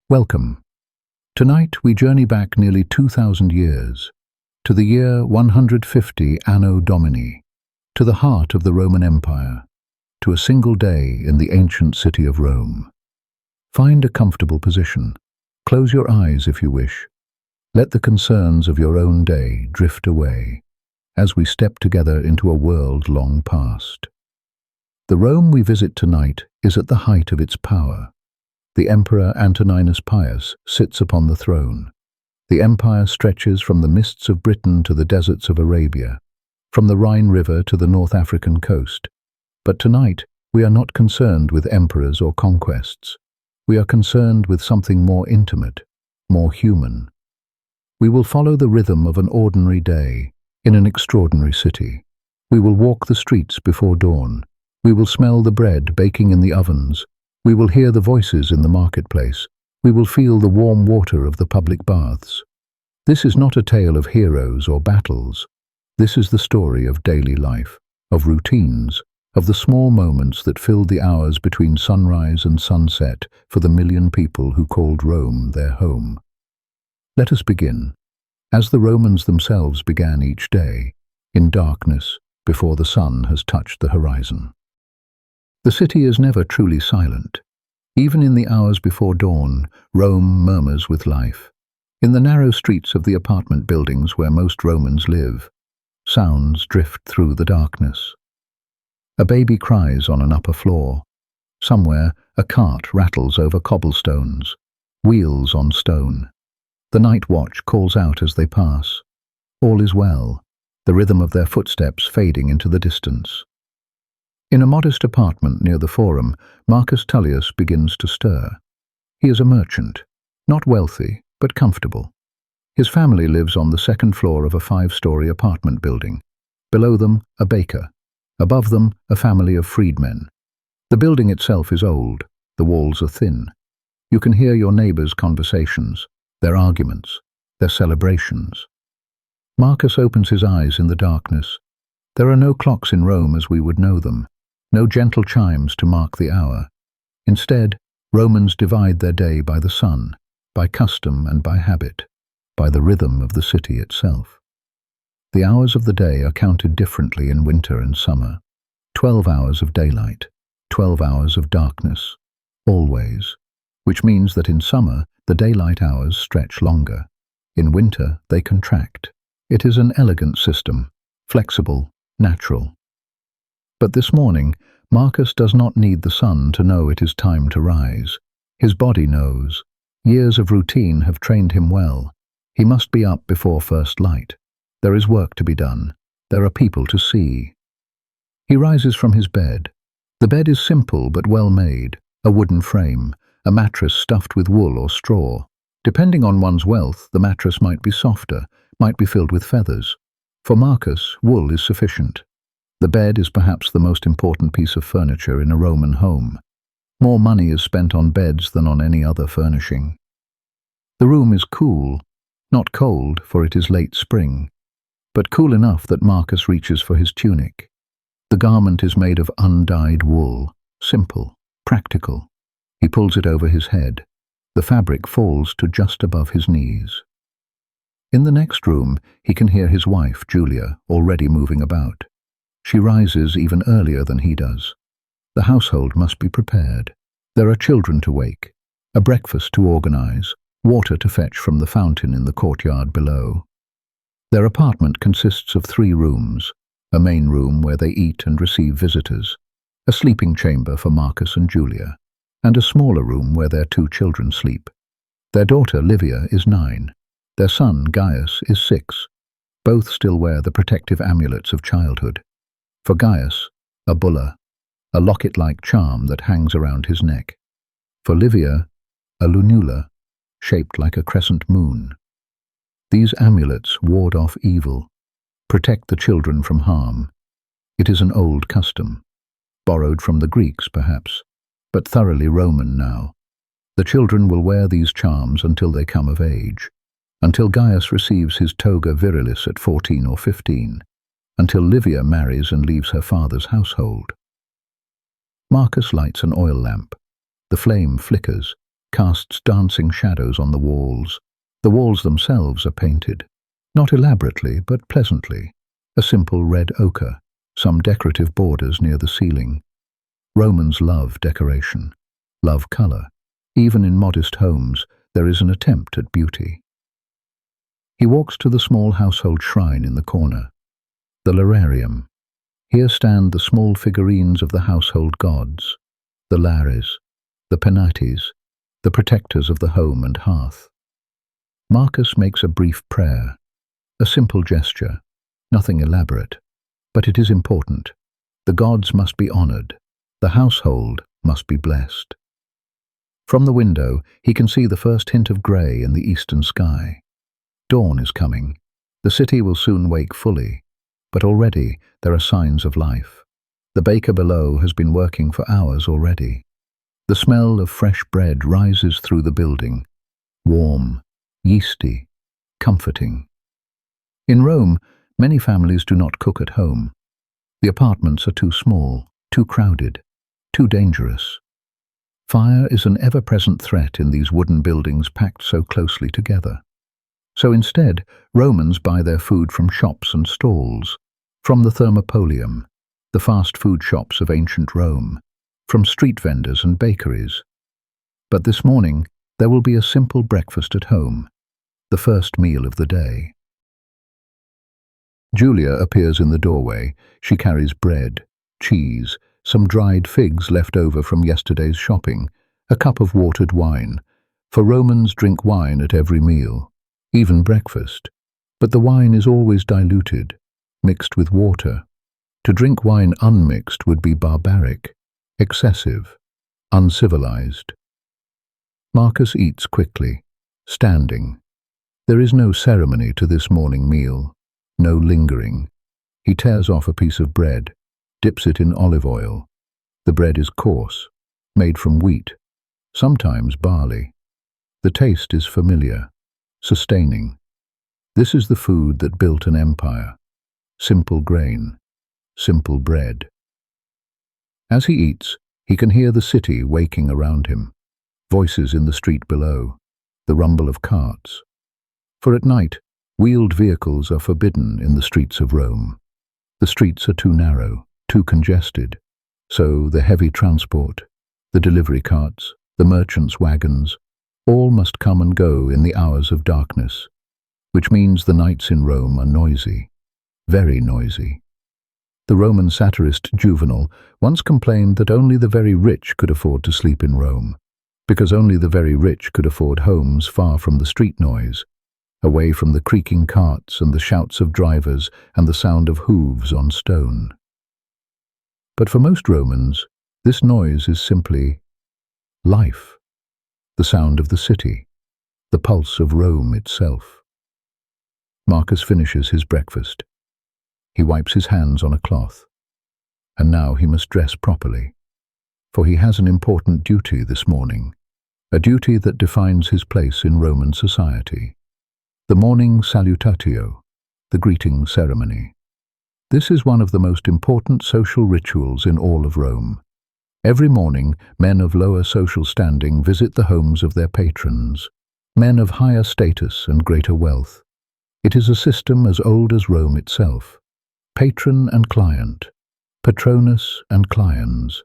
Welcome. Tonight we journey back nearly 2,000 years, to the year 150 Anno Domini, to the heart of the Roman Empire, to a single day in the ancient city of Rome. Find a comfortable position. Close your eyes if you wish. Let the concerns of your own day drift away as we step together into a world long past. The Rome we visit tonight is at the height of its power. The Emperor Antoninus Pius sits upon the throne. The empire stretches from the mists of Britain to the deserts of Arabia, from the Rhine River to the North African coast. But tonight we are not concerned with emperors or conquests. We are concerned with something more intimate, more human. We will follow the rhythm of an ordinary day in an extraordinary city. We will walk the streets before dawn. We will smell the bread baking in the ovens. We will hear the voices in the marketplace. We will feel the warm water of the public baths. This is not a tale of heroes or battles. This is the story of daily life, of routines, of the small moments that filled the hours between sunrise and sunset for the million people who called Rome their home. Let us begin, as the Romans themselves began each day, in darkness before the sun has touched the horizon. The city is never truly silent. Even in the hours before dawn, Rome murmurs with life. In the narrow streets of the apartment buildings where most Romans live, sounds drift through the darkness. A baby cries on an upper floor. Somewhere, a cart rattles over cobblestones, wheels on stone. The night watch calls out as they pass. All is well, the rhythm of their footsteps fading into the distance. In a modest apartment near the Forum, Marcus Tullius begins to stir. He is a merchant, not wealthy, but comfortable. His family lives on the second floor of a 5-story apartment building. Below them, a baker. Above them, a family of freedmen. The building itself is old. The walls are thin. You can hear your neighbors' conversations, their arguments, their celebrations. Marcus opens his eyes in the darkness. There are no clocks in Rome as we would know them, no gentle chimes to mark the hour. Instead, Romans divide their day by the sun, by custom and by habit, by the rhythm of the city itself. The hours of the day are counted differently in winter and summer. 12 hours of daylight, 12 hours of darkness, always, which means that in summer the daylight hours stretch longer. In winter they contract. It is an elegant system, flexible, natural. But this morning, Marcus does not need the sun to know it is time to rise. His body knows. Years of routine have trained him well. He must be up before first light. There is work to be done. There are people to see. He rises from his bed. The bed is simple but well made, a wooden frame, a mattress stuffed with wool or straw. Depending on one's wealth, the mattress might be softer, might be filled with feathers. For Marcus, wool is sufficient. The bed is perhaps the most important piece of furniture in a Roman home. More money is spent on beds than on any other furnishing. The room is cool, not cold, for it is late spring, but cool enough that Marcus reaches for his tunic. The garment is made of undyed wool, simple, practical. He pulls it over his head. The fabric falls to just above his knees. In the next room, he can hear his wife, Julia, already moving about. She rises even earlier than he does. The household must be prepared. There are children to wake, a breakfast to organize, water to fetch from the fountain in the courtyard below. Their apartment consists of 3 rooms, a main room where they eat and receive visitors, a sleeping chamber for Marcus and Julia, and a smaller room where their 2 children sleep. Their daughter, Livia, is 9. Their son, Gaius, is 6. Both still wear the protective amulets of childhood. For Gaius, a bulla, a locket-like charm that hangs around his neck. For Livia, a lunula, shaped like a crescent moon. These amulets ward off evil, protect the children from harm. It is an old custom, borrowed from the Greeks perhaps, but thoroughly Roman now. The children will wear these charms until they come of age, until Gaius receives his toga virilis at 14 or 15, until Livia marries and leaves her father's household. Marcus lights an oil lamp. The flame flickers. casts dancing shadows on the walls. The walls themselves are painted, not elaborately but pleasantly, a simple red ochre, some decorative borders near the ceiling. Romans love decoration, love colour. Even in modest homes, there is an attempt at beauty. He walks to the small household shrine in the corner, the Lararium. Here stand the small figurines of the household gods, the Lares, the Penates, the protectors of the home and hearth. Marcus makes a brief prayer, a simple gesture, nothing elaborate, but it is important. The gods must be honoured, the household must be blessed. From the window, he can see the first hint of grey in the eastern sky. Dawn is coming. The city will soon wake fully, but already there are signs of life. The baker below has been working for hours already. The smell of fresh bread rises through the building, warm, yeasty, comforting. In Rome, many families do not cook at home. The apartments are too small, too crowded, too dangerous. Fire is an ever-present threat in these wooden buildings packed so closely together. So instead, Romans buy their food from shops and stalls, from the Thermopolium, the fast food shops of ancient Rome, from street vendors and bakeries. But this morning, there will be a simple breakfast at home, the first meal of the day. Julia appears in the doorway. She carries bread, cheese, some dried figs left over from yesterday's shopping, a cup of watered wine, for Romans drink wine at every meal, even breakfast. But the wine is always diluted, mixed with water. To drink wine unmixed would be barbaric, excessive, uncivilized. Marcus eats quickly, standing. There is no ceremony to this morning meal, no lingering. He tears off a piece of bread, dips it in olive oil. The bread is coarse, made from wheat, sometimes barley. The taste is familiar, sustaining. This is the food that built an empire. Simple grain, simple bread. As he eats, he can hear the city waking around him, voices in the street below, the rumble of carts. For at night, wheeled vehicles are forbidden in the streets of Rome. The streets are too narrow, too congested, so the heavy transport, the delivery carts, the merchants' wagons, all must come and go in the hours of darkness, which means the nights in Rome are noisy, very noisy. The Roman satirist Juvenal once complained that only the very rich could afford to sleep in Rome, because only the very rich could afford homes far from the street noise, away from the creaking carts and the shouts of drivers and the sound of hooves on stone. But for most Romans, this noise is simply life, the sound of the city, the pulse of Rome itself. Marcus finishes his breakfast. He wipes his hands on a cloth, and now he must dress properly, for he has an important duty this morning, a duty that defines his place in Roman society. The morning salutatio, the greeting ceremony. This is one of the most important social rituals in all of Rome. Every morning, men of lower social standing visit the homes of their patrons, men of higher status and greater wealth. It is a system as old as Rome itself. Patron and client, patronus and cliens.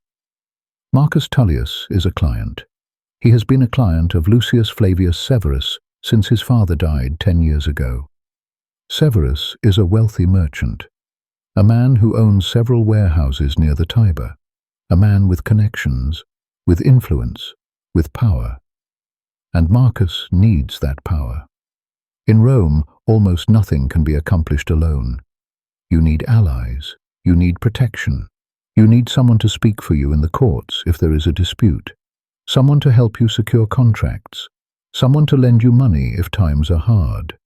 Marcus Tullius is a client. He has been a client of Lucius Flavius Severus since his father died 10 years ago. Severus is a wealthy merchant, a man who owns several warehouses near the Tiber, a man with connections, with influence, with power. And Marcus needs that power. In Rome, almost nothing can be accomplished alone. You need allies, you need protection, you need someone to speak for you in the courts if there is a dispute, someone to help you secure contracts, someone to lend you money if times are hard.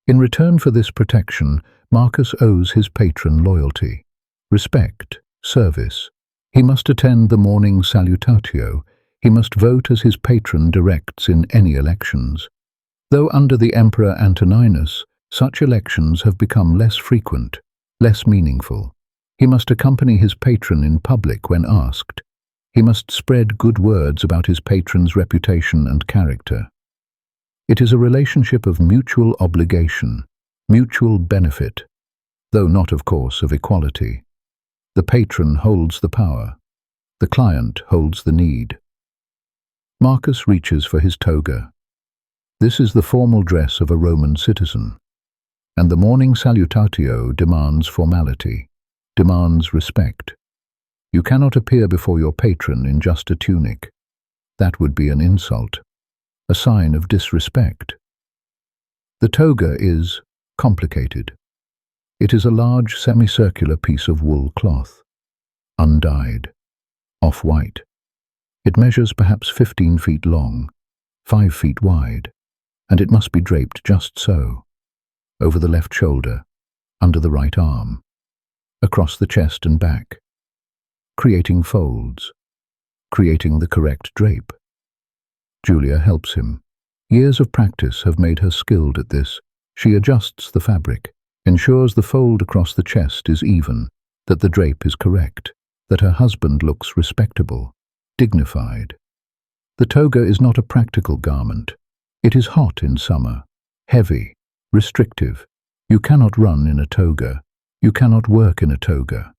In return for this protection, Marcus owes his patron loyalty, respect, service. He must attend the morning salutatio. He must vote as his patron directs in any elections. Though under the Emperor Antoninus, such elections have become less frequent, less meaningful. He must accompany his patron in public when asked. He must spread good words about his patron's reputation and character. It is a relationship of mutual obligation, mutual benefit, though not, of course, of equality. The patron holds the power. The client holds the need. Marcus reaches for his toga. This is the formal dress of a Roman citizen, and the morning salutatio demands formality, demands respect. You cannot appear before your patron in just a tunic. That would be an insult, a sign of disrespect. The toga is complicated. It is a large semicircular piece of wool cloth, undyed, off-white. It measures perhaps 15 feet long, 5 feet wide, and it must be draped just so, over the left shoulder, under the right arm, across the chest and back, creating folds, creating the correct drape. Julia helps him. Years of practice have made her skilled at this. She adjusts the fabric, ensures the fold across the chest is even, that the drape is correct, that her husband looks respectable, dignified. The toga is not a practical garment. It is hot in summer, heavy, restrictive. You cannot run in a toga. You cannot work in a toga.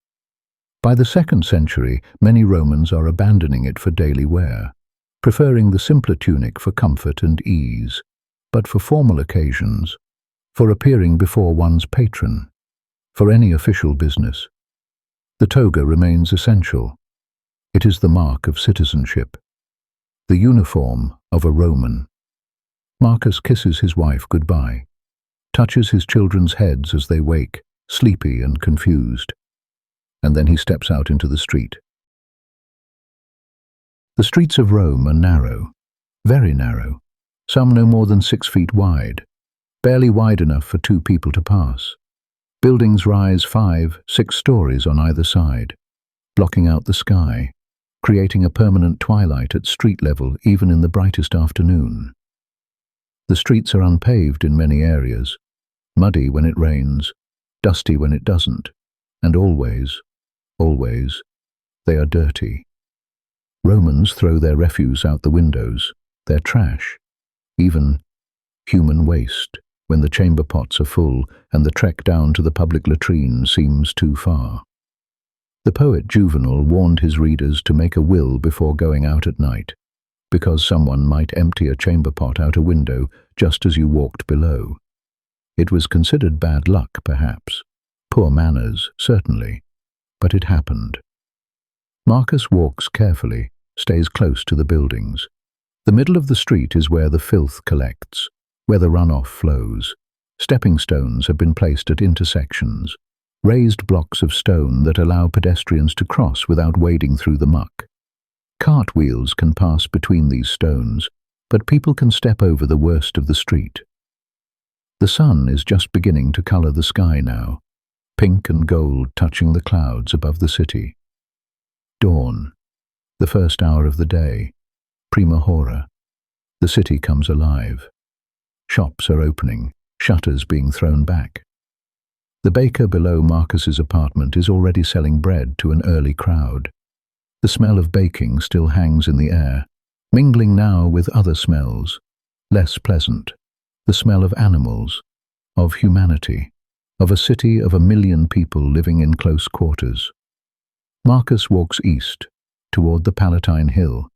By the 2nd century, many Romans are abandoning it for daily wear, preferring the simpler tunic for comfort and ease, but for formal occasions, for appearing before one's patron, for any official business, the toga remains essential. It is the mark of citizenship, the uniform of a Roman. Marcus kisses his wife goodbye, touches his children's heads as they wake, sleepy and confused, and then he steps out into the street. The streets of Rome are narrow, very narrow, some no more than 6 feet wide, barely wide enough for 2 people to pass. Buildings rise 5, 6 stories on either side, blocking out the sky, creating a permanent twilight at street level even in the brightest afternoon. The streets are unpaved in many areas, muddy when it rains, dusty when it doesn't, and always, they are dirty. Romans throw their refuse out the windows, their trash, even human waste, when the chamber pots are full and the trek down to the public latrine seems too far. The poet Juvenal warned his readers to make a will before going out at night, because someone might empty a chamber pot out a window just as you walked below. It was considered bad luck, perhaps, poor manners, certainly, but it happened. Marcus walks carefully, stays close to the buildings. The middle of the street is where the filth collects, where the runoff flows. Stepping stones have been placed at intersections, raised blocks of stone that allow pedestrians to cross without wading through the muck. Cartwheels can pass between these stones, but people can step over the worst of the street. The sun is just beginning to color the sky now, pink and gold touching the clouds above the city. Dawn, the first hour of the day, prima hora. The city comes alive. Shops are opening, shutters being thrown back. The baker below Marcus's apartment is already selling bread to an early crowd. The smell of baking still hangs in the air, mingling now with other smells, less pleasant. The smell of animals, of humanity, of a city of 1 million people living in close quarters. Marcus walks east, toward the Palatine Hill.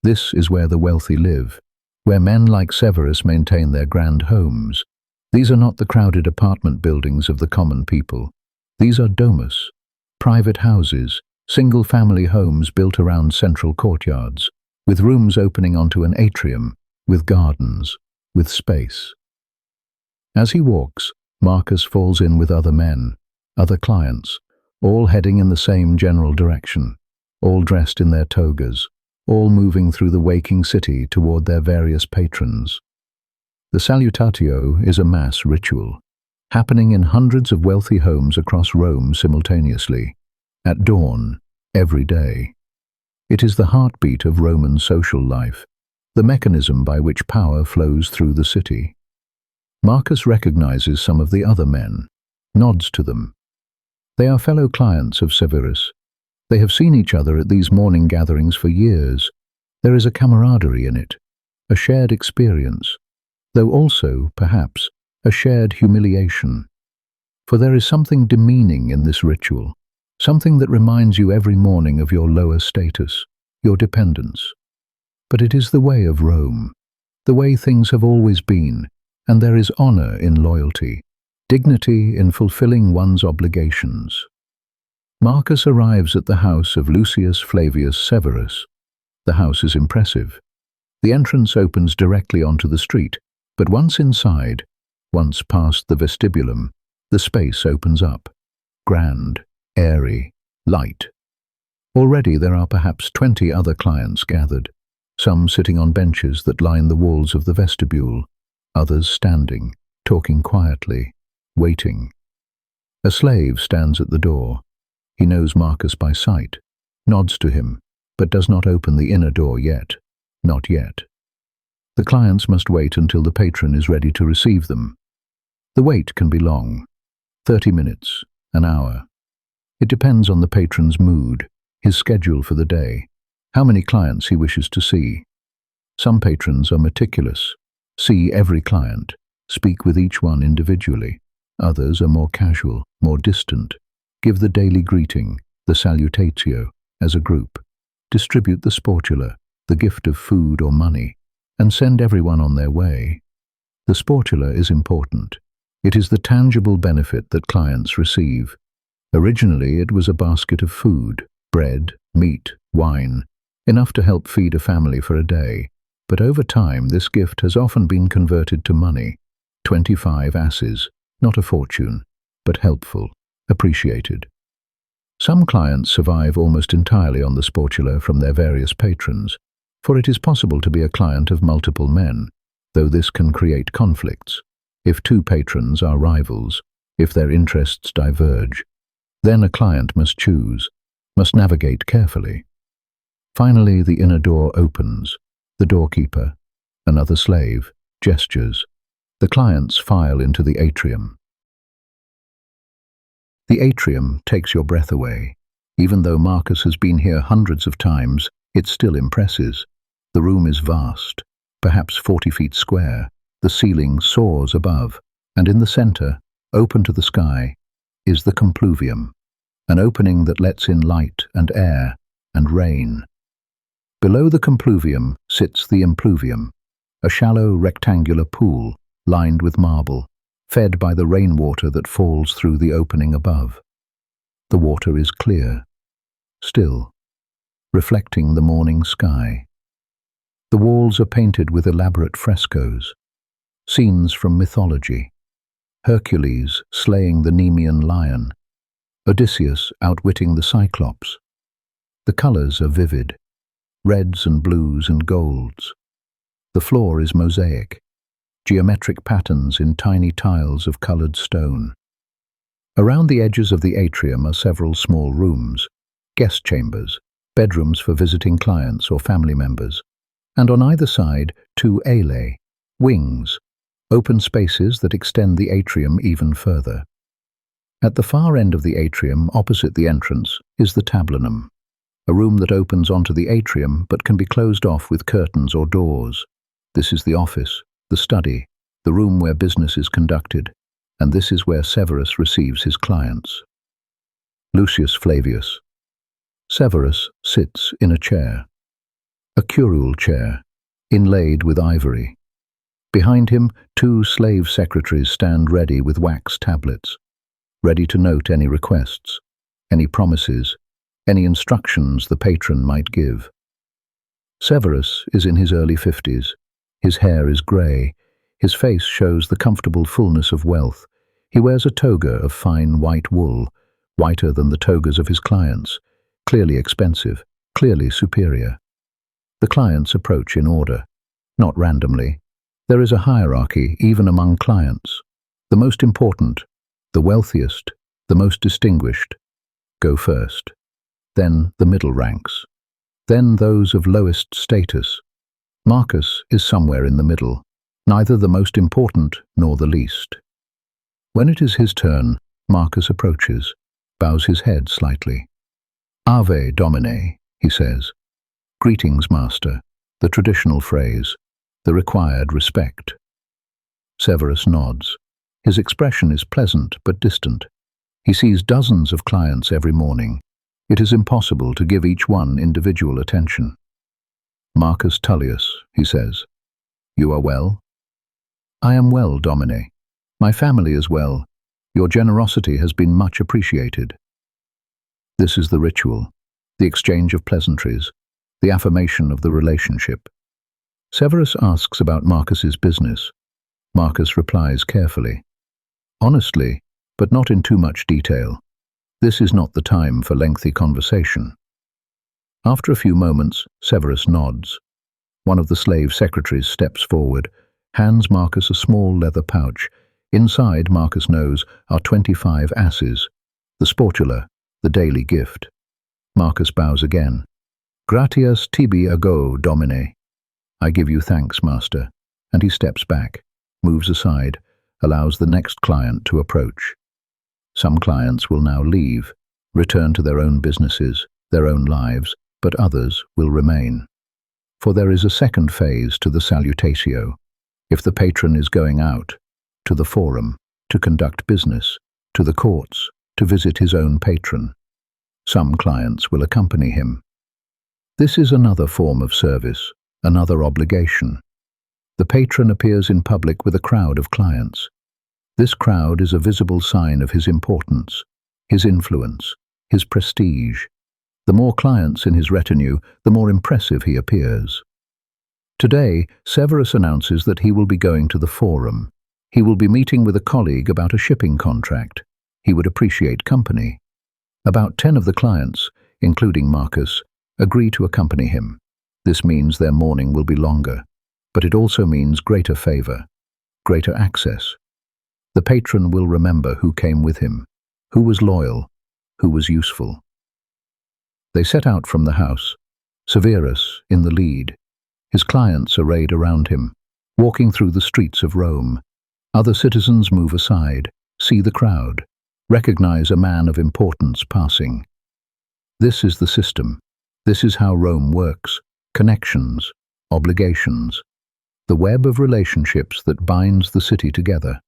This is where the wealthy live, where men like Severus maintain their grand homes. These are not the crowded apartment buildings of the common people. These are domus, private houses, single-family homes built around central courtyards, with rooms opening onto an atrium, with gardens, with space. As he walks, Marcus falls in with other men, other clients, all heading in the same general direction, all dressed in their togas, all moving through the waking city toward their various patrons. The salutatio is a mass ritual, happening in hundreds of wealthy homes across Rome simultaneously, at dawn, every day. It is the heartbeat of Roman social life, the mechanism by which power flows through the city. Marcus recognizes some of the other men, nods to them. They are fellow clients of Severus, They have seen each other at these morning gatherings for years. There is a camaraderie in it, a shared experience, though also, perhaps, a shared humiliation. For there is something demeaning in this ritual, something that reminds you every morning of your lower status, your dependence. But it is the way of Rome, the way things have always been, and there is honor in loyalty, dignity in fulfilling one's obligations. Marcus arrives at the house of Lucius Flavius Severus. The house is impressive. The entrance opens directly onto the street, but once inside, once past the vestibulum, the space opens up. Grand, airy, light. Already there are perhaps 20 other clients gathered, some sitting on benches that line the walls of the vestibule, others standing, talking quietly, waiting. A slave stands at the door. He knows Marcus by sight, nods to him, but does not open the inner door yet. Not yet. The clients must wait until the patron is ready to receive them. The wait can be long, 30 minutes, an hour. It depends on the patron's mood, his schedule for the day, how many clients he wishes to see. Some patrons are meticulous, see every client, speak with each one individually. Others are more casual, more distant, give the daily greeting, the salutatio, as a group, distribute the sportula, the gift of food or money, and send everyone on their way. The sportula is important. It is the tangible benefit that clients receive. Originally, it was a basket of food, bread, meat, wine, enough to help feed a family for a day. But over time, this gift has often been converted to money. 25 asses, not a fortune, but helpful, appreciated. Some clients survive almost entirely on the sportula from their various patrons, for it is possible to be a client of multiple men, though this can create conflicts. If two patrons are rivals, if their interests diverge, then a client must choose, must navigate carefully. Finally, the inner door opens. The doorkeeper, another slave, gestures. The clients file into the atrium. The atrium takes your breath away. Even though Marcus has been here hundreds of times, it still impresses. The room is vast, perhaps 40 feet square. The ceiling soars above, and in the center, open to the sky, is the compluvium, an opening that lets in light and air and rain. Below the compluvium sits the impluvium, a shallow rectangular pool lined with marble, fed by the rainwater that falls through the opening above. The water is clear, still, reflecting the morning sky. The walls are painted with elaborate frescoes, scenes from mythology, Hercules slaying the Nemean lion, Odysseus outwitting the Cyclops. The colors are vivid, reds and blues and golds. The floor is mosaic, geometric patterns in tiny tiles of colored stone. Around the edges of the atrium are several small rooms, guest chambers, bedrooms for visiting clients or family members, and on either side 2 alae, wings, open spaces that extend the atrium even further. At the far end of the atrium, opposite the entrance, is the tablinum, a room that opens onto the atrium but can be closed off with curtains or doors. This is the office, the study, the room where business is conducted, and this is where Severus receives his clients. Lucius Flavius. Severus sits in a chair, a curule chair, inlaid with ivory. Behind him, 2 slave secretaries stand ready with wax tablets, ready to note any requests, any promises, any instructions the patron might give. Severus is in his early 50s. His hair is grey. His face shows the comfortable fullness of wealth. He wears a toga of fine white wool, whiter than the togas of his clients, clearly expensive, clearly superior. The clients approach in order, not randomly. There is a hierarchy even among clients. The most important, the wealthiest, the most distinguished, go first. Then the middle ranks. Then those of lowest status. Marcus is somewhere in the middle, neither the most important nor the least. When it is his turn, Marcus approaches, bows his head slightly. Ave Domine, he says. Greetings, master, the traditional phrase, the required respect. Severus nods. His expression is pleasant but distant. He sees dozens of clients every morning. It is impossible to give each one individual attention. Marcus Tullius, he says. You are well? I am well, Domine. My family is well. Your generosity has been much appreciated. This is the ritual, the exchange of pleasantries, the affirmation of the relationship. Severus asks about Marcus's business. Marcus replies carefully. Honestly, but not in too much detail. This is not the time for lengthy conversation. After a few moments, Severus nods. One of the slave secretaries steps forward, hands Marcus a small leather pouch. Inside, Marcus knows, are 25 asses, the sportula, the daily gift. Marcus bows again. Gratias tibi ago, Domine. I give you thanks, master. And he steps back, moves aside, allows the next client to approach. Some clients will now leave, return to their own businesses, their own lives, but others will remain. For there is a second phase to the salutatio. If the patron is going out, to the forum, to conduct business, to the courts, to visit his own patron. Some clients will accompany him. This is another form of service, another obligation. The patron appears in public with a crowd of clients. This crowd is a visible sign of his importance, his influence, his prestige. The more clients in his retinue, the more impressive he appears. Today, Severus announces that he will be going to the forum. He will be meeting with a colleague about a shipping contract. He would appreciate company. About 10 of the clients, including Marcus, agree to accompany him. This means their mourning will be longer, but it also means greater favor, greater access. The patron will remember who came with him, who was loyal, who was useful. They set out from the house, Severus in the lead, his clients arrayed around him, walking through the streets of Rome. Other citizens move aside, see the crowd, recognize a man of importance passing. This is the system. This is how Rome works. Connections, obligations, the web of relationships that binds the city together.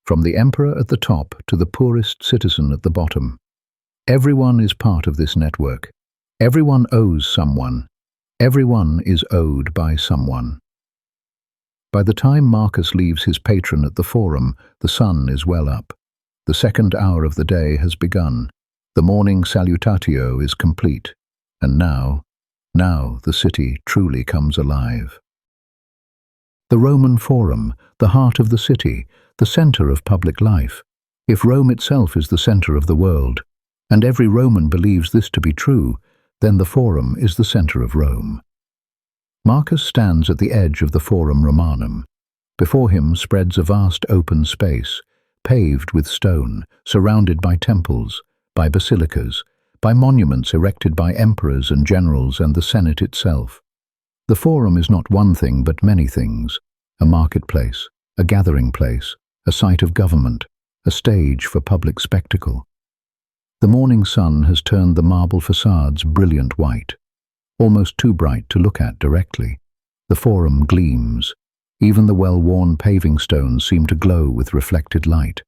From the emperor at the top to the poorest citizen at the bottom. Everyone is part of this network. Everyone owes someone. Everyone is owed by someone. By the time Marcus leaves his patron at the forum, the sun is well up. The second hour of the day has begun. The morning salutatio is complete. And now the city truly comes alive. The Roman Forum, the heart of the city, the center of public life. If Rome itself is the center of the world, and every Roman believes this to be true, then the Forum is the center of Rome. Marcus stands at the edge of the Forum Romanum. Before him spreads a vast open space, paved with stone, surrounded by temples, by basilicas, by monuments erected by emperors and generals and the Senate itself. The Forum is not one thing but many things, a marketplace, a gathering place, a site of government, a stage for public spectacle. The morning sun has turned the marble facades brilliant white, almost too bright to look at directly. The Forum gleams. Even the well-worn paving stones seem to glow with reflected light.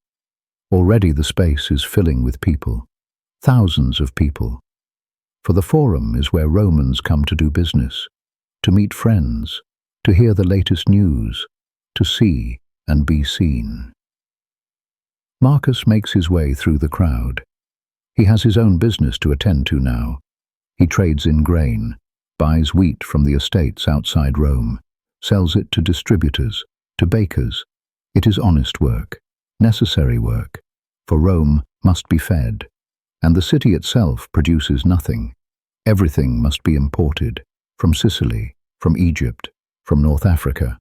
Already the space is filling with people, thousands of people. For the Forum is where Romans come to do business, to meet friends, to hear the latest news, to see and be seen. Marcus makes his way through the crowd. He has his own business to attend to now. He trades in grain, buys wheat from the estates outside Rome, sells it to distributors, to bakers. It is honest work, necessary work, for Rome must be fed, and the city itself produces nothing. Everything must be imported, from Sicily, from Egypt, from North Africa.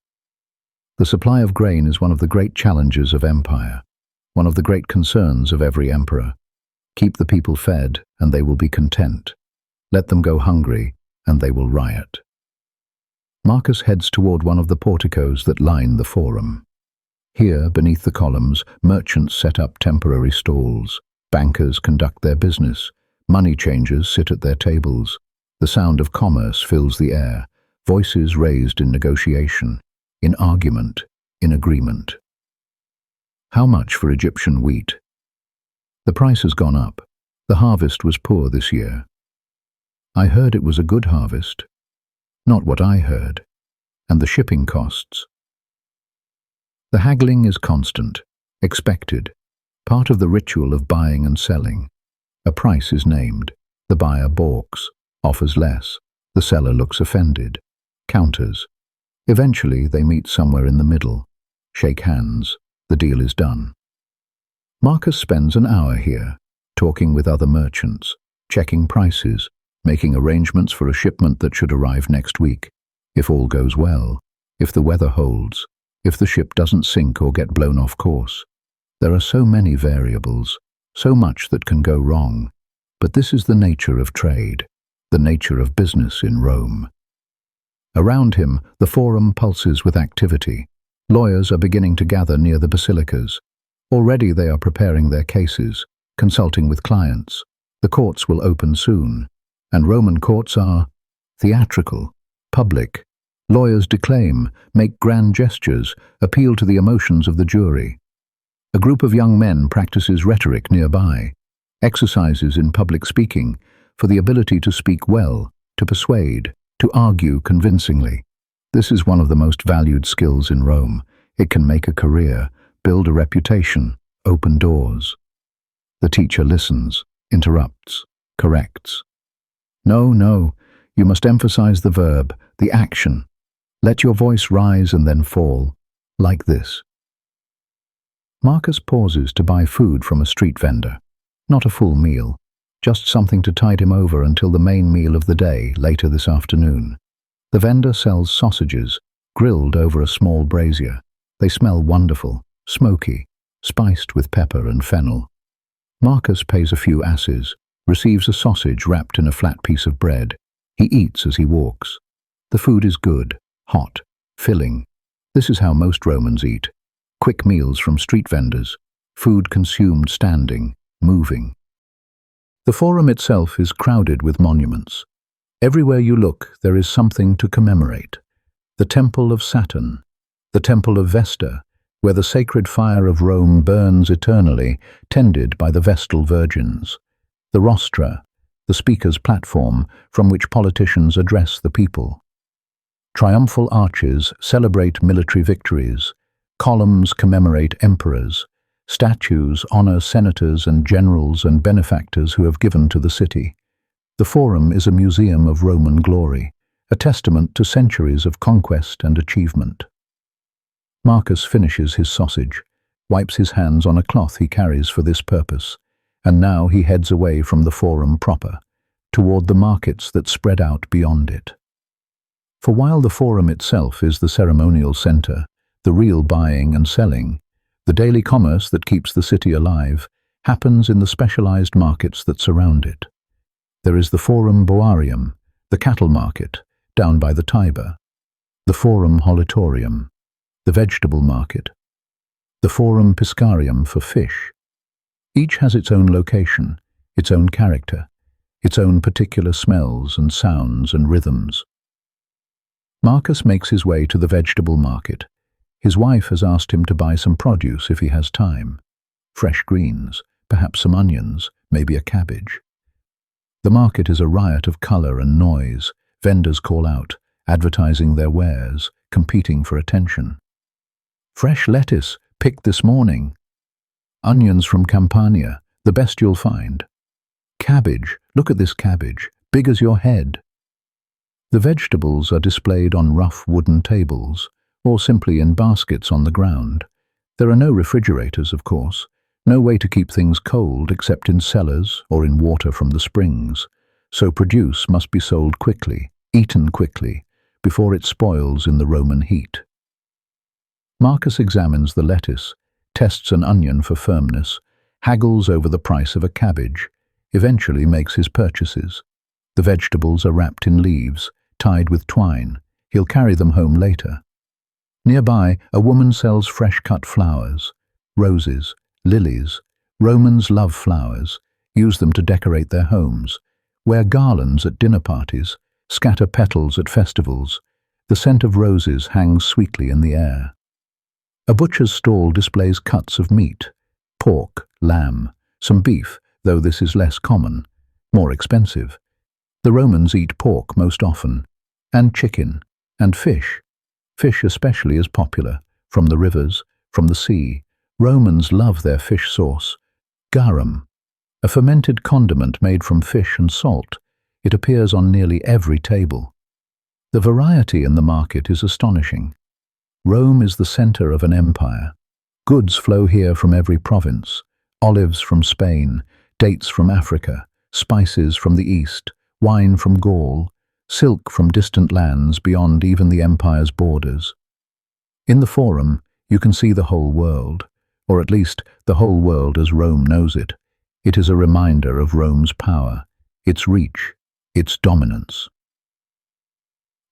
The supply of grain is one of the great challenges of empire, one of the great concerns of every emperor. Keep the people fed, and they will be content. Let them go hungry, and they will riot. Marcus heads toward one of the porticos that line the Forum. Here, beneath the columns, merchants set up temporary stalls, bankers conduct their business, Money changers sit at their tables. The sound of commerce fills the air, voices raised in negotiation, in argument, in agreement. How much for Egyptian wheat? The price has gone up. The harvest was poor this year. I heard it was a good harvest. Not what I heard. And the shipping costs. The haggling is constant, expected, part of the ritual of buying and selling. A price is named. The buyer balks, offers less. The seller looks offended, counters. Eventually they meet somewhere in the middle, shake hands, the deal is done. Marcus spends an hour here, talking with other merchants, checking prices, making arrangements for a shipment that should arrive next week, if all goes well, if the weather holds, if the ship doesn't sink or get blown off course. There are so many variables, so much that can go wrong, but this is the nature of trade, the nature of business in Rome. Around him, the forum pulses with activity. Lawyers are beginning to gather near the basilicas. Already they are preparing their cases, consulting with clients. The courts will open soon, and Roman courts are theatrical, public. Lawyers declaim, make grand gestures, appeal to the emotions of the jury. A group of young men practices rhetoric nearby, exercises in public speaking for the ability to speak well, to persuade, to argue convincingly. This is one of the most valued skills in Rome. It can make a career, build a reputation, open doors. The teacher listens, interrupts, corrects. No, you must emphasize the verb, the action. Let your voice rise and then fall, like this. Marcus pauses to buy food from a street vendor. Not a full meal, just something to tide him over until the main meal of the day later this afternoon. The vendor sells sausages, grilled over a small brazier. They smell wonderful, smoky, spiced with pepper and fennel. Marcus pays a few asses, receives a sausage wrapped in a flat piece of bread. He eats as he walks. The food is good, hot, filling. This is how most Romans eat. Quick meals from street vendors, food consumed standing, moving. The forum itself is crowded with monuments. Everywhere you look, there is something to commemorate. The Temple of Saturn, the Temple of Vesta, where the sacred fire of Rome burns eternally, tended by the Vestal Virgins. The Rostra, the speaker's platform from which politicians address the people. Triumphal arches celebrate military victories. Columns commemorate emperors. Statues honor senators and generals and benefactors who have given to the city. The Forum is a museum of Roman glory, a testament to centuries of conquest and achievement. Marcus finishes his sausage, wipes his hands on a cloth he carries for this purpose, and now he heads away from the Forum proper, toward the markets that spread out beyond it. For while the Forum itself is the ceremonial center, the real buying and selling, the daily commerce that keeps the city alive, happens in the specialized markets that surround it. There is the Forum Boarium, the cattle market, down by the Tiber, the Forum Holitorium, the vegetable market, the Forum Piscarium for fish. Each has its own location, its own character, its own particular smells and sounds and rhythms. Marcus makes his way to the vegetable market. His wife has asked him to buy some produce if he has time. Fresh greens, perhaps some onions, maybe a cabbage. The market is a riot of color and noise. Vendors call out, advertising their wares, competing for attention. Fresh lettuce, picked this morning. Onions from Campania, the best you'll find. Cabbage, look at this cabbage, big as your head. The vegetables are displayed on rough wooden tables, or simply in baskets on the ground. There are no refrigerators, of course, no way to keep things cold except in cellars or in water from the springs, so produce must be sold quickly, eaten quickly, before it spoils in the Roman heat. Marcus examines the lettuce, tests an onion for firmness, haggles over the price of a cabbage, eventually makes his purchases. The vegetables are wrapped in leaves, tied with twine. He'll carry them home later. Nearby, a woman sells fresh-cut flowers, roses, lilies. Romans love flowers. use them to decorate their homes, wear garlands at dinner parties, scatter petals at festivals. The scent of roses hangs sweetly in the air. A butcher's stall displays cuts of meat, pork, lamb, some beef, though this is less common, more expensive. The Romans eat pork most often, and chicken, and fish. Fish especially is popular, from the rivers, from the sea. Romans love their fish sauce, garum, a fermented condiment made from fish and salt. It appears on nearly every table. The variety in the market is astonishing. Rome is the center of an empire. Goods flow here from every province, olives from Spain, dates from Africa, spices from the east, wine from Gaul, silk from distant lands beyond even the empire's borders. In the Forum, you can see the whole world, or at least the whole world as Rome knows it. It is a reminder of Rome's power, its reach, its dominance.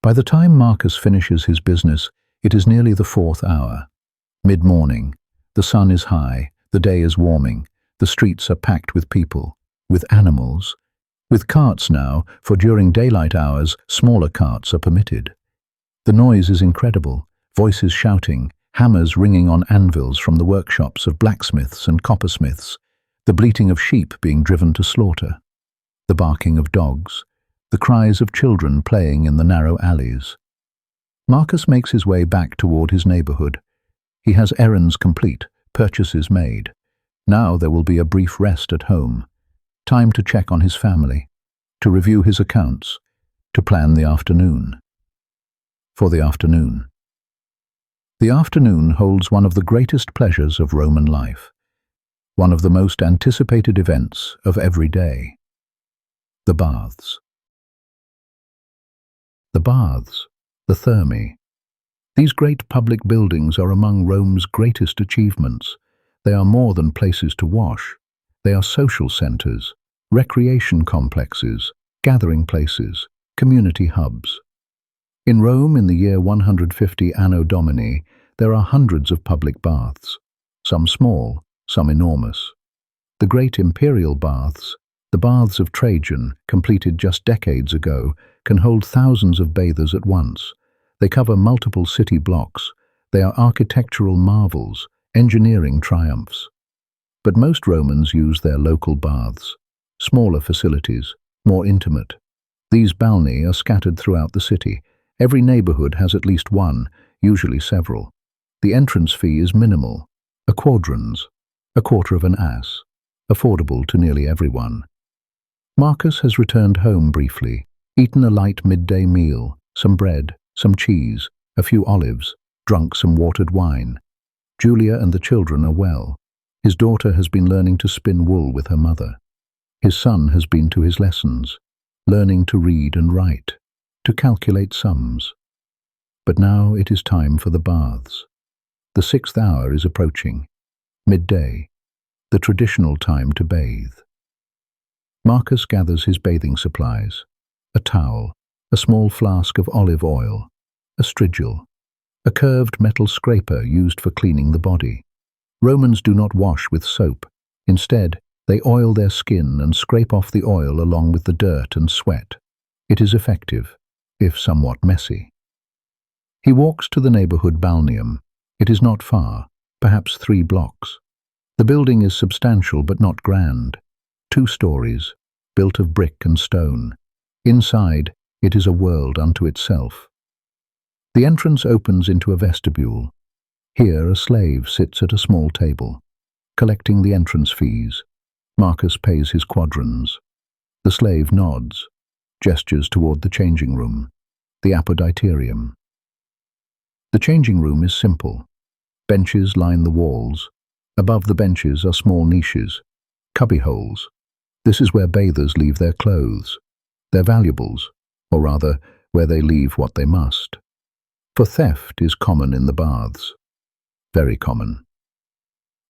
By the time Marcus finishes his business, it is nearly the 4th hour. Mid-morning, the sun is high, the day is warming, the streets are packed with people, with animals, with carts now, for during daylight hours, smaller carts are permitted. The noise is incredible, voices shouting, hammers ringing on anvils from the workshops of blacksmiths and coppersmiths, the bleating of sheep being driven to slaughter, the barking of dogs, the cries of children playing in the narrow alleys. Marcus makes his way back toward his neighborhood. He has errands complete, purchases made. Now there will be a brief rest at home. Time to check on his family, to review his accounts, to plan the afternoon. For the afternoon. The afternoon holds one of the greatest pleasures of Roman life, one of the most anticipated events of every day. The baths. The baths, the thermae. These great public buildings are among Rome's greatest achievements. They are more than places to wash. They are social centers, recreation complexes, gathering places, community hubs. In Rome in the year 150 Anno Domini, there are hundreds of public baths, some small, some enormous. The great imperial baths, the baths of Trajan, completed just decades ago, can hold thousands of bathers at once. They cover multiple city blocks. They are architectural marvels, engineering triumphs. But most Romans use their local baths, smaller facilities, more intimate. These balneae are scattered throughout the city. Every neighborhood has at least one, usually several. The entrance fee is minimal, a quadrans, a quarter of an as, affordable to nearly everyone. Marcus has returned home briefly, eaten a light midday meal, some bread, some cheese, a few olives, drunk some watered wine. Julia and the children are well. His daughter has been learning to spin wool with her mother. His son has been to his lessons, learning to read and write, to calculate sums. But now it is time for the baths. The 6th hour is approaching, midday, the traditional time to bathe. Marcus gathers his bathing supplies, a towel, a small flask of olive oil, a strigil, a curved metal scraper used for cleaning the body. Romans do not wash with soap. Instead, they oil their skin and scrape off the oil along with the dirt and sweat. It is effective, if somewhat messy. He walks to the neighborhood balneum. It is not far, perhaps 3 blocks. The building is substantial but not grand. 2 stories, built of brick and stone. Inside, it is a world unto itself. The entrance opens into a vestibule. Here a slave sits at a small table, collecting the entrance fees. Marcus pays his quadrans. The slave nods, gestures toward the changing room, the apoditerium. The changing room is simple. Benches line the walls. Above the benches are small niches, cubbyholes. This is where bathers leave their clothes, their valuables, or rather, where they leave what they must. For theft is common in the baths. Very common.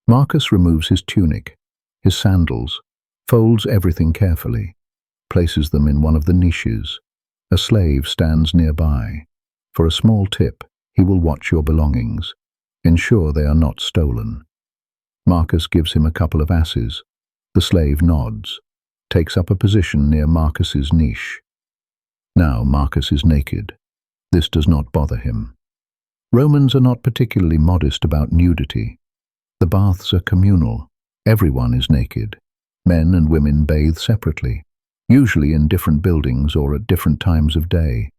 Marcus removes his tunic, his sandals, folds everything carefully, places them in one of the niches. A slave stands nearby. For a small tip, he will watch your belongings, ensure they are not stolen. Marcus gives him a couple of asses, The slave nods, takes up a position near Marcus's niche. Now Marcus is naked. This does not bother him. Romans are not particularly modest about nudity. The baths are communal. Everyone is naked. Men and women bathe separately, usually in different buildings or at different times of day.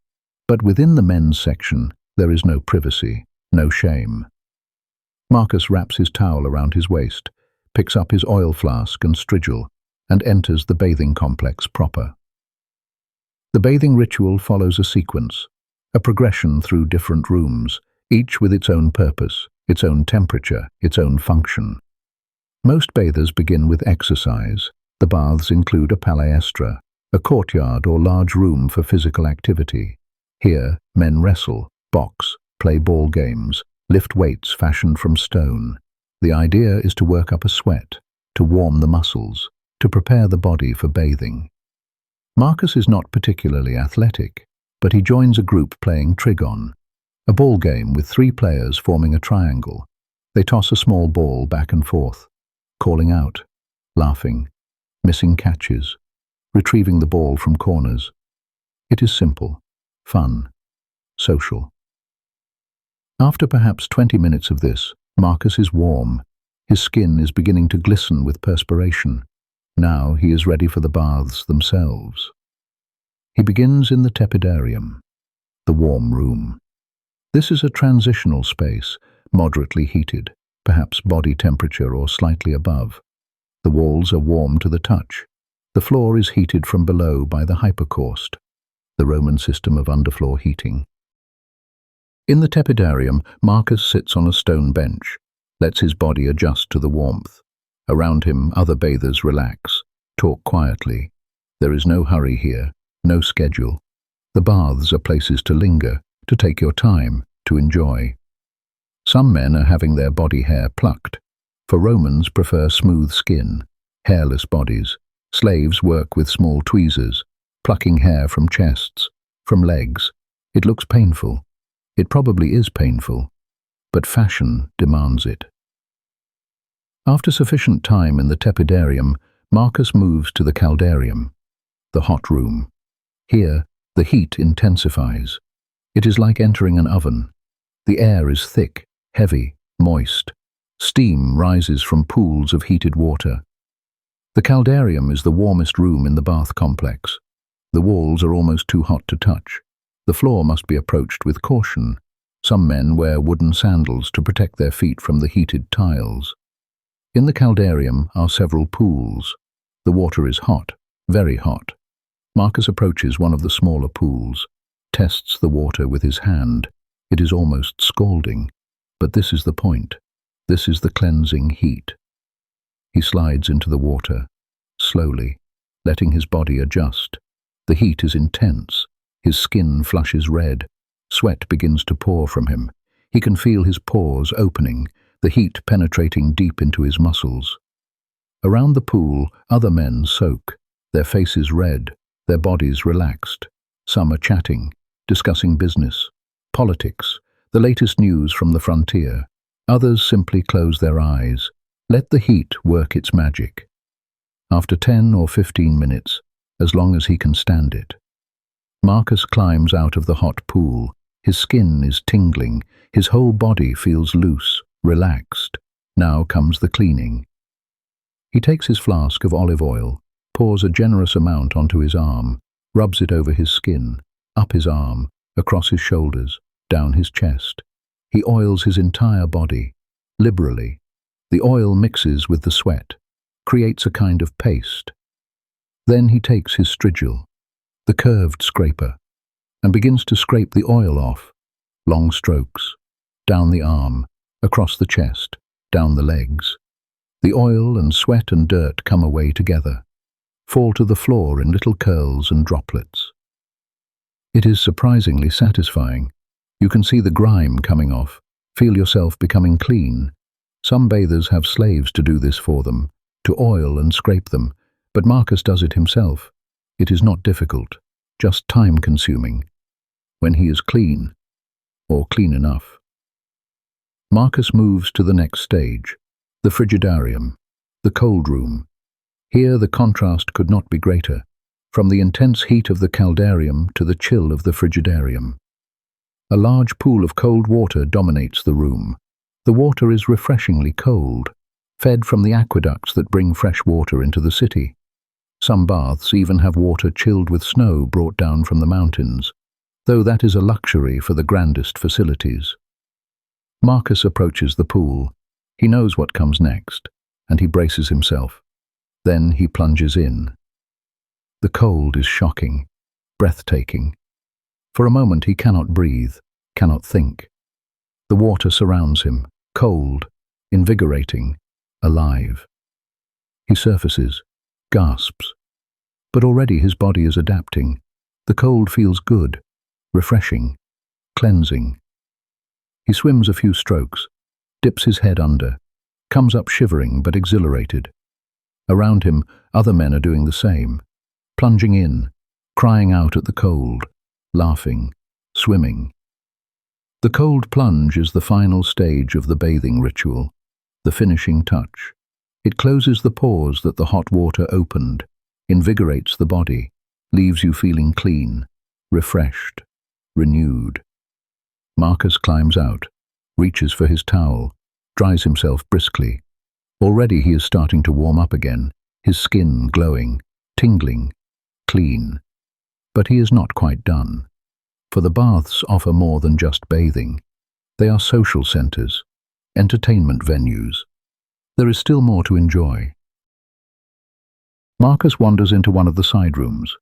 But within the men's section, there is no privacy, no shame. Marcus wraps his towel around his waist, picks up his oil flask and strigil, and enters the bathing complex proper. The bathing ritual follows a sequence, a progression through different rooms, each with its own purpose, its own temperature, its own function. Most bathers begin with exercise. The baths include a palaestra, a courtyard or large room for physical activity. Here, men wrestle, box, play ball games, lift weights fashioned from stone. The idea is to work up a sweat, to warm the muscles, to prepare the body for bathing. Marcus is not particularly athletic, but he joins a group playing trigon, a ball game with 3 players forming a triangle. They toss a small ball back and forth, calling out, laughing, missing catches, retrieving the ball from corners. It is simple, fun, social. After perhaps 20 minutes of this, Marcus is warm. His skin is beginning to glisten with perspiration. Now he is ready for the baths themselves. He begins in the tepidarium, the warm room. This is a transitional space, moderately heated, perhaps body temperature or slightly above. The walls are warm to the touch. The floor is heated from below by the hypercaust, the Roman system of underfloor heating. In the tepidarium, Marcus sits on a stone bench, lets his body adjust to the warmth. Around him, other bathers relax, talk quietly. There is no hurry here, no schedule. The baths are places to linger, to take your time, to enjoy. Some men are having their body hair plucked, for Romans prefer smooth skin, hairless bodies. Slaves work with small tweezers, plucking hair from chests, from legs. It looks painful. It probably is painful, but fashion demands it. After sufficient time in the tepidarium, Marcus moves to the caldarium, the hot room. Here, the heat intensifies. It is like entering an oven. The air is thick, heavy, moist. Steam rises from pools of heated water. The caldarium is the warmest room in the bath complex. The walls are almost too hot to touch. The floor must be approached with caution. Some men wear wooden sandals to protect their feet from the heated tiles. In the caldarium are several pools. The water is hot, very hot. Marcus approaches one of the smaller pools, tests the water with his hand. It is almost scalding, but this is the point. This is the cleansing heat. He slides into the water, slowly, letting his body adjust. The heat is intense. His skin flushes red. Sweat begins to pour from him. He can feel his pores opening, the heat penetrating deep into his muscles. Around the pool, other men soak, their faces red, their bodies relaxed. Some are chatting, discussing business, politics, the latest news from the frontier. Others simply close their eyes, let the heat work its magic. After 10 or 15 minutes, as long as he can stand it, Marcus climbs out of the hot pool. His skin is tingling, his whole body feels loose, relaxed. Now comes the cleaning. He takes his flask of olive oil, pours a generous amount onto his arm, rubs it over his skin, up his arm, across his shoulders, down his chest. He oils his entire body, liberally. The oil mixes with the sweat, creates a kind of paste. Then he takes his strigil, the curved scraper, and begins to scrape the oil off. Long strokes, down the arm, across the chest, down the legs. The oil and sweat and dirt come away together, fall to the floor in little curls and droplets. It is surprisingly satisfying. You can see the grime coming off, feel yourself becoming clean. Some bathers have slaves to do this for them, to oil and scrape them, but Marcus does it himself. It is not difficult, just time-consuming. When he is clean, or clean enough. Marcus moves to the next stage, the frigidarium, the cold room. Here the contrast could not be greater, from the intense heat of the caldarium to the chill of the frigidarium. A large pool of cold water dominates the room. The water is refreshingly cold, fed from the aqueducts that bring fresh water into the city. Some baths even have water chilled with snow brought down from the mountains, though that is a luxury for the grandest facilities. Marcus approaches the pool. He knows what comes next, and he braces himself. Then he plunges in. The cold is shocking, breathtaking. For a moment he cannot breathe, cannot think. The water surrounds him, cold, invigorating, alive. He surfaces, gasps. But already his body is adapting. The cold feels good, refreshing, cleansing. He swims a few strokes, dips his head under, comes up shivering but exhilarated. Around him, other men are doing the same, plunging in, crying out at the cold, laughing, swimming. The cold plunge is the final stage of the bathing ritual, the finishing touch. It closes the pores that the hot water opened, invigorates the body, leaves you feeling clean, refreshed, renewed. Marcus climbs out, reaches for his towel, dries himself briskly. Already he is starting to warm up again, his skin glowing, tingling, clean. But he is not quite done. For the baths offer more than just bathing. They are social centers, entertainment venues. There is still more to enjoy. Marcus wanders into one of the side rooms.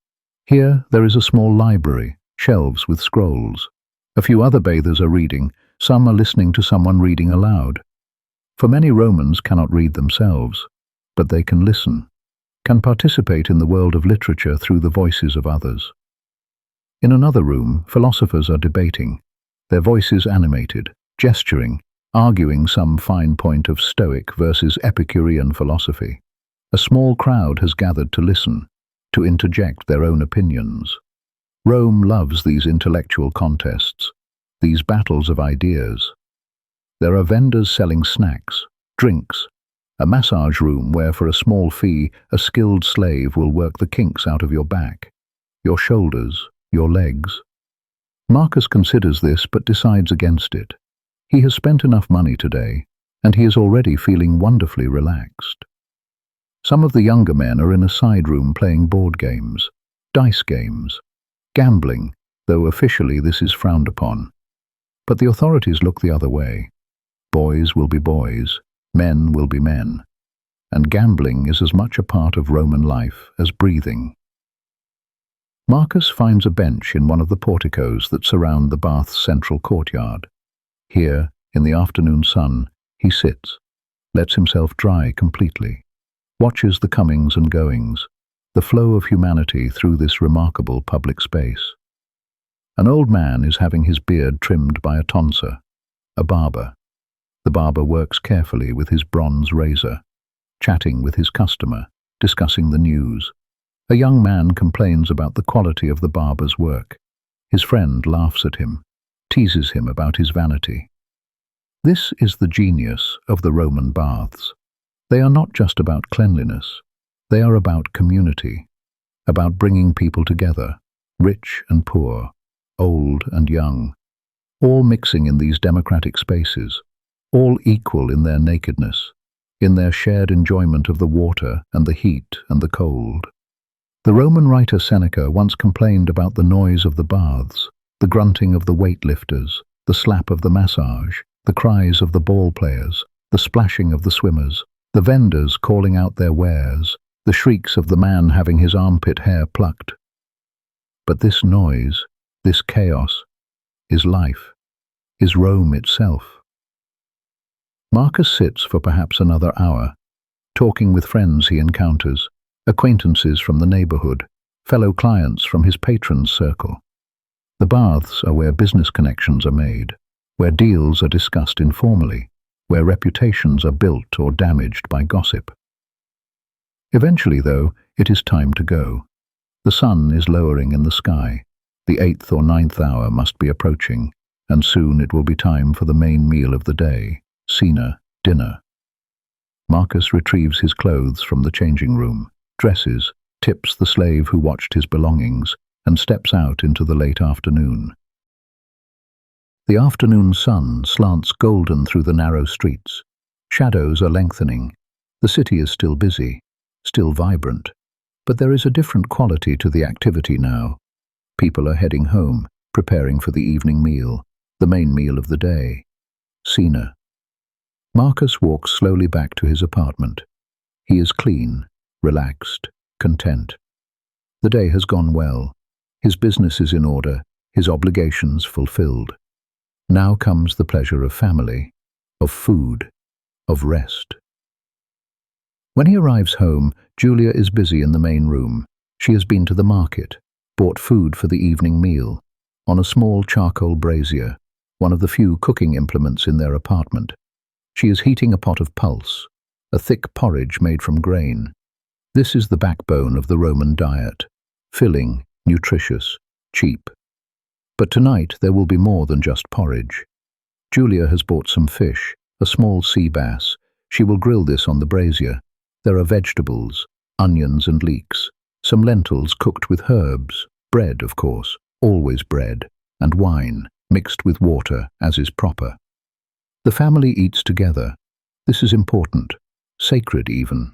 Here there is a small library, shelves with scrolls. A few other bathers are reading, some are listening to someone reading aloud. For many Romans cannot read themselves, but they can listen, can participate in the world of literature through the voices of others. In another room, philosophers are debating, their voices animated, gesturing, arguing some fine point of Stoic versus Epicurean philosophy. A small crowd has gathered to listen, to interject their own opinions. Rome loves these intellectual contests, these battles of ideas. There are vendors selling snacks, drinks, a massage room where for a small fee a skilled slave will work the kinks out of your back, your shoulders, your legs. Marcus considers this but decides against it. He has spent enough money today, and he is already feeling wonderfully relaxed. Some of the younger men are in a side room playing board games, dice games, gambling, though officially this is frowned upon. But the authorities look the other way. Boys will be boys, men will be men, and gambling is as much a part of Roman life as breathing. Marcus finds a bench in one of the porticos that surround the bath's central courtyard. Here, in the afternoon sun, he sits, lets himself dry completely, watches the comings and goings, the flow of humanity through this remarkable public space. An old man is having his beard trimmed by a tonsor, a barber. The barber works carefully with his bronze razor, chatting with his customer, discussing the news. A young man complains about the quality of the barber's work. His friend laughs at him, teases him about his vanity. This is the genius of the Roman baths. They are not just about cleanliness. They are about community, about bringing people together, rich and poor, old and young, all mixing in these democratic spaces, all equal in their nakedness, in their shared enjoyment of the water and the heat and the cold. The Roman writer Seneca once complained about the noise of the baths, the grunting of the weightlifters, the slap of the massage, the cries of the ball players, the splashing of the swimmers, the vendors calling out their wares, the shrieks of the man having his armpit hair plucked. But this noise, this chaos, is life, is Rome itself. Marcus sits for perhaps another hour, talking with friends he encounters, acquaintances from the neighborhood, fellow clients from his patron's circle. The baths are where business connections are made, where deals are discussed informally, where reputations are built or damaged by gossip. Eventually, though, it is time to go. The sun is lowering in the sky. The 8th or 9th hour must be approaching, and soon it will be time for the main meal of the day, cena, dinner. Marcus retrieves his clothes from the changing room, dresses, tips the slave who watched his belongings, and steps out into the late afternoon. The afternoon sun slants golden through the narrow streets. Shadows are lengthening. The city is still busy, still vibrant, but there is a different quality to the activity now. People are heading home, preparing for the evening meal, the main meal of the day. Cena. Marcus walks slowly back to his apartment. He is clean, relaxed, content. The day has gone well. His business is in order, his obligations fulfilled. Now comes the pleasure of family, of food, of rest. When he arrives home, Julia is busy in the main room. She has been to the market, bought food for the evening meal, on a small charcoal brazier, one of the few cooking implements in their apartment. She is heating a pot of pulse, a thick porridge made from grain. This is the backbone of the Roman diet, filling, nutritious, cheap. But tonight there will be more than just porridge. Julia has bought some fish, a small sea bass. She will grill this on the brazier. There are vegetables, onions and leeks, some lentils cooked with herbs, bread, of course, always bread, and wine, mixed with water, as is proper. The family eats together. This is important, sacred even.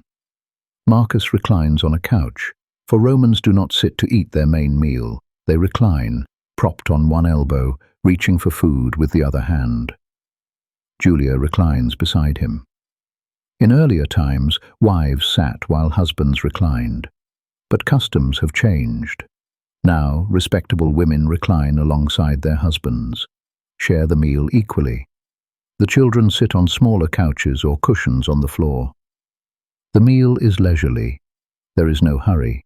Marcus reclines on a couch, for Romans do not sit to eat their main meal. They recline, propped on one elbow, reaching for food with the other hand. Julia reclines beside him. In earlier times, wives sat while husbands reclined. But customs have changed. Now, respectable women recline alongside their husbands, share the meal equally. The children sit on smaller couches or cushions on the floor. The meal is leisurely. There is no hurry.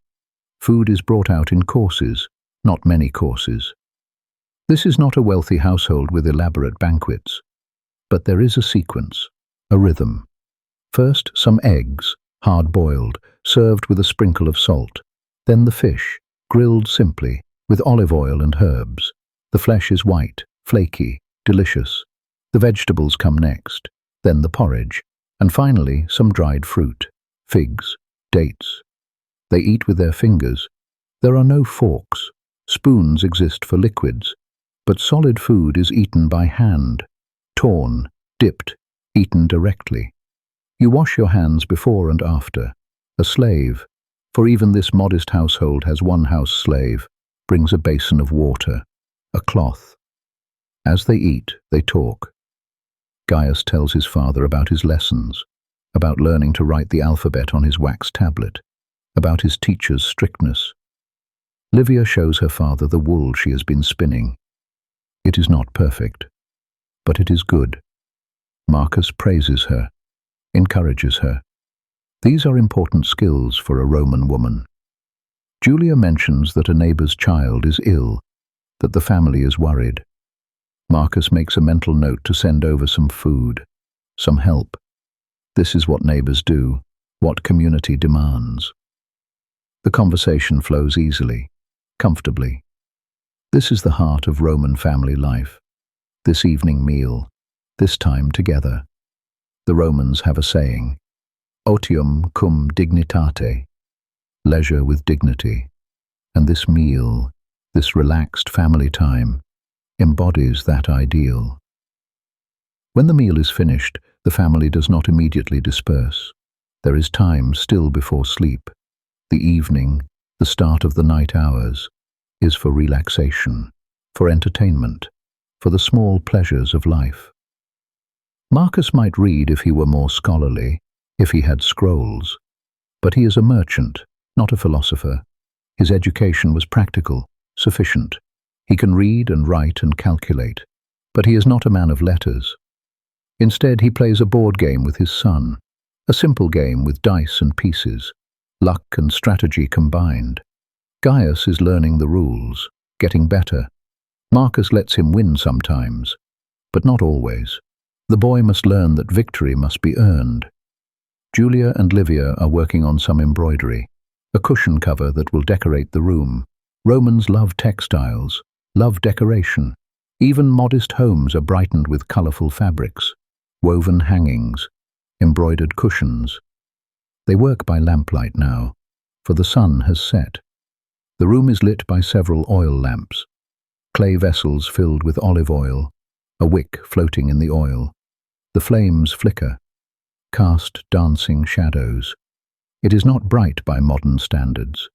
Food is brought out in courses, not many courses. This is not a wealthy household with elaborate banquets. But there is a sequence, a rhythm. First, some eggs, hard-boiled, served with a sprinkle of salt. Then the fish, grilled simply, with olive oil and herbs. The flesh is white, flaky, delicious. The vegetables come next, then the porridge, and finally some dried fruit, figs, dates. They eat with their fingers. There are no forks. Spoons exist for liquids, but solid food is eaten by hand, torn, dipped, eaten directly. You wash your hands before and after. A slave, for even this modest household has one house slave, brings a basin of water, a cloth. As they eat, they talk. Gaius tells his father about his lessons, about learning to write the alphabet on his wax tablet, about his teacher's strictness. Livia shows her father the wool she has been spinning. It is not perfect, but it is good. Marcus praises her, encourages her. These are important skills for a Roman woman. Julia mentions that a neighbor's child is ill, that the family is worried. Marcus makes a mental note to send over some food, some help. This is what neighbors do, what community demands. The conversation flows easily, comfortably. This is the heart of Roman family life. This evening meal, this time together. The Romans have a saying, otium cum dignitate, leisure with dignity. And this meal, this relaxed family time, embodies that ideal. When the meal is finished, the family does not immediately disperse. There is time still before sleep. The evening, the start of the night hours, is for relaxation, for entertainment, for the small pleasures of life. Marcus might read if he were more scholarly, if he had scrolls. But he is a merchant, not a philosopher. His education was practical, sufficient. He can read and write and calculate, but he is not a man of letters. Instead, he plays a board game with his son, a simple game with dice and pieces, luck and strategy combined. Gaius is learning the rules, getting better. Marcus lets him win sometimes, but not always. The boy must learn that victory must be earned. Julia and Livia are working on some embroidery, a cushion cover that will decorate the room. Romans love textiles, love decoration. Even modest homes are brightened with colorful fabrics, woven hangings, embroidered cushions. They work by lamplight now, for the sun has set. The room is lit by several oil lamps, clay vessels filled with olive oil, a wick floating in the oil. The flames flicker, cast dancing shadows. It is not bright by modern standards,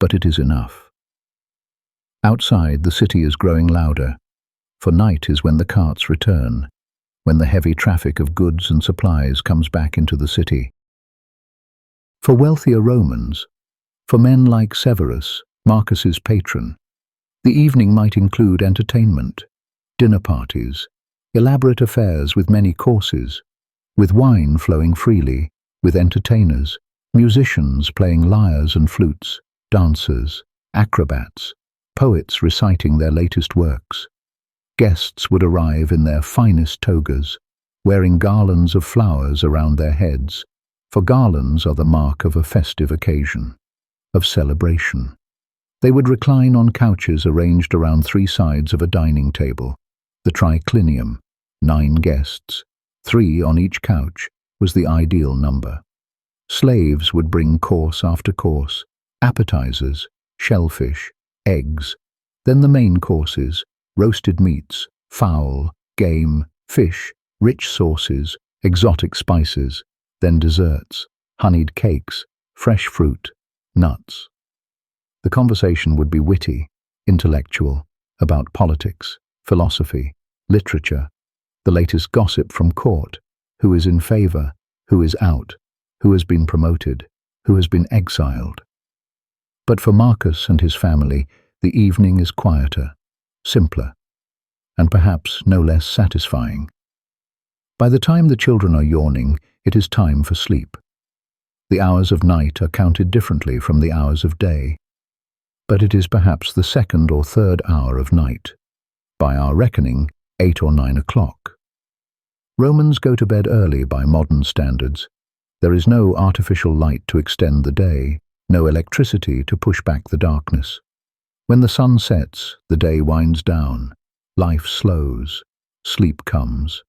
but it is enough. Outside, the city is growing louder, for night is when the carts return, when the heavy traffic of goods and supplies comes back into the city. For wealthier Romans, for men like Severus, Marcus's patron, the evening might include entertainment, dinner parties, elaborate affairs with many courses, with wine flowing freely, with entertainers, musicians playing lyres and flutes, dancers, acrobats, poets reciting their latest works. Guests would arrive in their finest togas, wearing garlands of flowers around their heads, for garlands are the mark of a festive occasion, of celebration. They would recline on couches arranged around three sides of a dining table, the triclinium, 9 guests, 3 on each couch was the ideal number. Slaves would bring course after course, appetizers, shellfish, eggs, then the main courses, roasted meats, fowl, game, fish, rich sauces, exotic spices, then desserts, honeyed cakes, fresh fruit, nuts. The conversation would be witty, intellectual, about politics, philosophy, literature, the latest gossip from court, who is in favor, who is out, who has been promoted, who has been exiled. But for Marcus and his family, the evening is quieter, simpler, and perhaps no less satisfying. By the time the children are yawning, it is time for sleep. The hours of night are counted differently from the hours of day, but it is perhaps the 2nd or 3rd hour of night. By our reckoning, 8 or 9 o'clock. Romans go to bed early by modern standards. There is no artificial light to extend the day, no electricity to push back the darkness. When the sun sets, the day winds down, life slows, sleep comes.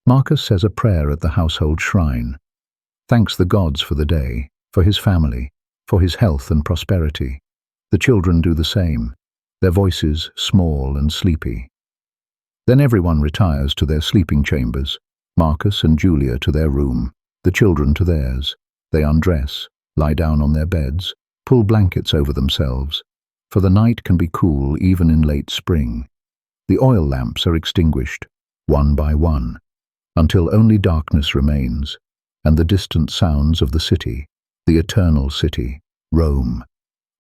Marcus says a prayer at the household shrine, thanks the gods for the day, for his family, for his health and prosperity. The children do the same, their voices small and sleepy. Then everyone retires to their sleeping chambers, Marcus and Julia to their room, the children to theirs. They undress, lie down on their beds, pull blankets over themselves, for the night can be cool even in late spring. The oil lamps are extinguished, one by one, until only darkness remains, and the distant sounds of the city, the eternal city, Rome,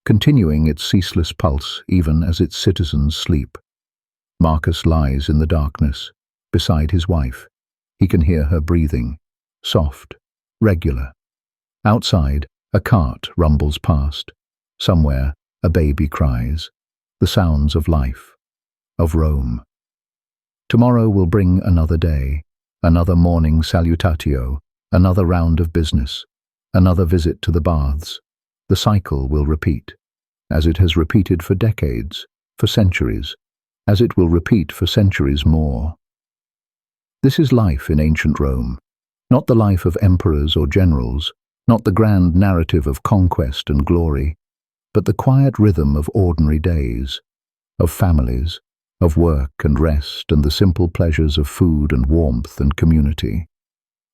continuing its ceaseless pulse even as its citizens sleep. Marcus lies in the darkness, beside his wife. He can hear her breathing, soft, regular. Outside, a cart rumbles past. Somewhere, a baby cries. The sounds of life, of Rome. Tomorrow will bring another day, another morning salutatio, another round of business, another visit to the baths. The cycle will repeat, as it has repeated for decades, for centuries, as it will repeat for centuries more. This is life in ancient Rome, not the life of emperors or generals, not the grand narrative of conquest and glory, but the quiet rhythm of ordinary days, of families, of work and rest and the simple pleasures of food and warmth and community.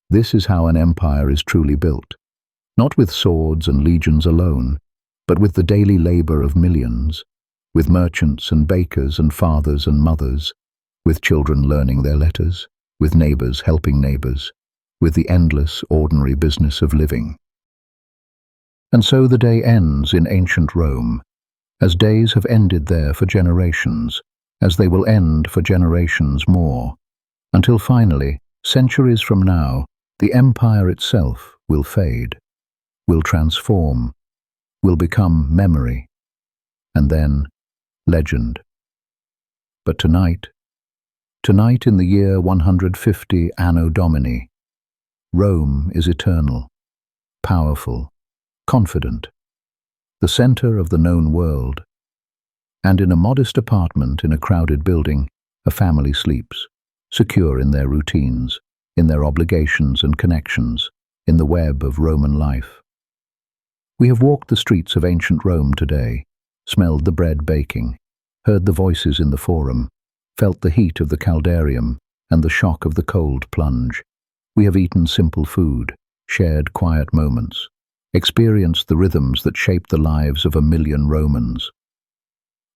This is how an empire is truly built, not with swords and legions alone, but with the daily labor of millions, with merchants and bakers and fathers and mothers, with children learning their letters, with neighbors helping neighbors, with the endless ordinary business of living. And so the day ends in ancient Rome, as days have ended there for generations, as they will end for generations more, until finally, centuries from now, the empire itself will fade, will transform, will become memory, and then legend. But tonight in the year 150 Anno Domini, Rome is eternal, powerful, confident, the center of the known world. And in a modest apartment in a crowded building, a family sleeps, secure in their routines, in their obligations and connections, in the web of Roman life. We have walked the streets of ancient Rome today, smelled the bread baking, heard the voices in the forum, felt the heat of the caldarium and the shock of the cold plunge. We have eaten simple food, shared quiet moments, experienced the rhythms that shaped the lives of 1 million Romans.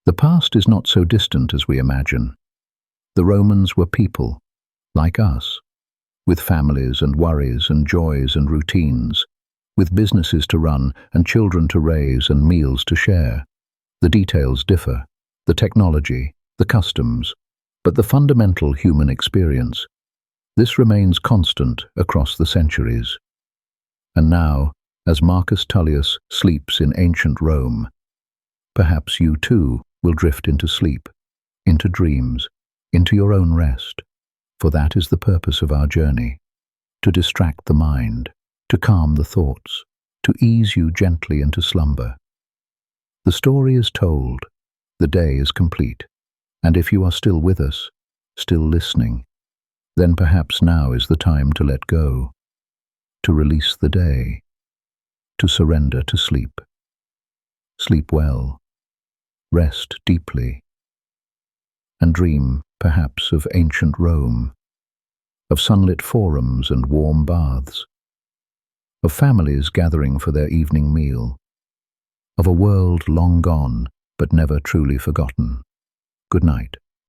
The past is not so distant as we imagine. The Romans were people, like us, with families and worries and joys and routines, with businesses to run and children to raise and meals to share. The details differ, the technology, the customs, but the fundamental human experience, this remains constant across the centuries. And now, as Marcus Tullius sleeps in ancient Rome, perhaps you too will drift into sleep, into dreams, into your own rest, for that is the purpose of our journey, to distract the mind, to calm the thoughts, to ease you gently into slumber. The story is told, the day is complete, and if you are still with us, still listening, then perhaps now is the time to let go, to release the day, to surrender to sleep. Sleep well, rest deeply, and dream perhaps of ancient Rome, of sunlit forums and warm baths, of families gathering for their evening meal, of a world long gone but never truly forgotten. Good night.